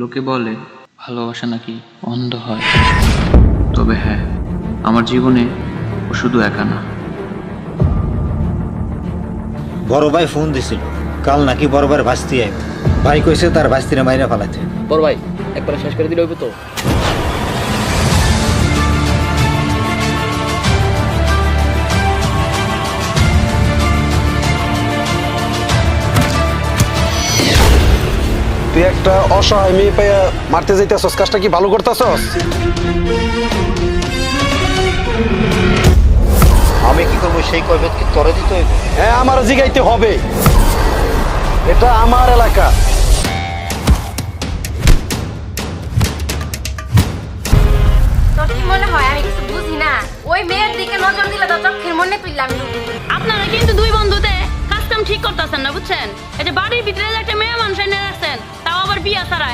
লোকে বলে ভালোবাসা নাকি অন্ধ হয়, তবে হ্যাঁ, আমার জীবনে ও শুধু একা না। বড় ভাই ফোন দিছিল, কাল নাকি বড় ভাইয়ের ভাস্তি আইব। ভাই কইছে তার ভাস্তিরে মাইরা ফেলাইতে। বড় ভাই একবারে শেষ করে দিলে হইব তো? তুই একটা অসহায় মেয়ে পাইয়া মারতে যাইতেছস, কাজটা কি ভালো করতেছস? আমি কি করবো সেই কয়বেদ কি তোরে দিতে হইব? হ্যাঁ, আমার জিগাইতে হবে, এটা আমার এলাকা। তোর কি মনে হয় আমি কিছু বুঝি না? ওই মেয়ের দিকে নজর দিলে তো চোখের মনে তুললাম। আপনারা কিন্তু দুই বন্ধুতে কাজ কাম ঠিক করতেছেন না, বুঝছেন? এই যে বাড়ির ভিতরে যে একটা মেয়ে মানুষ এনে রাখছেন, তাও আবার বিয়া ছাড়া,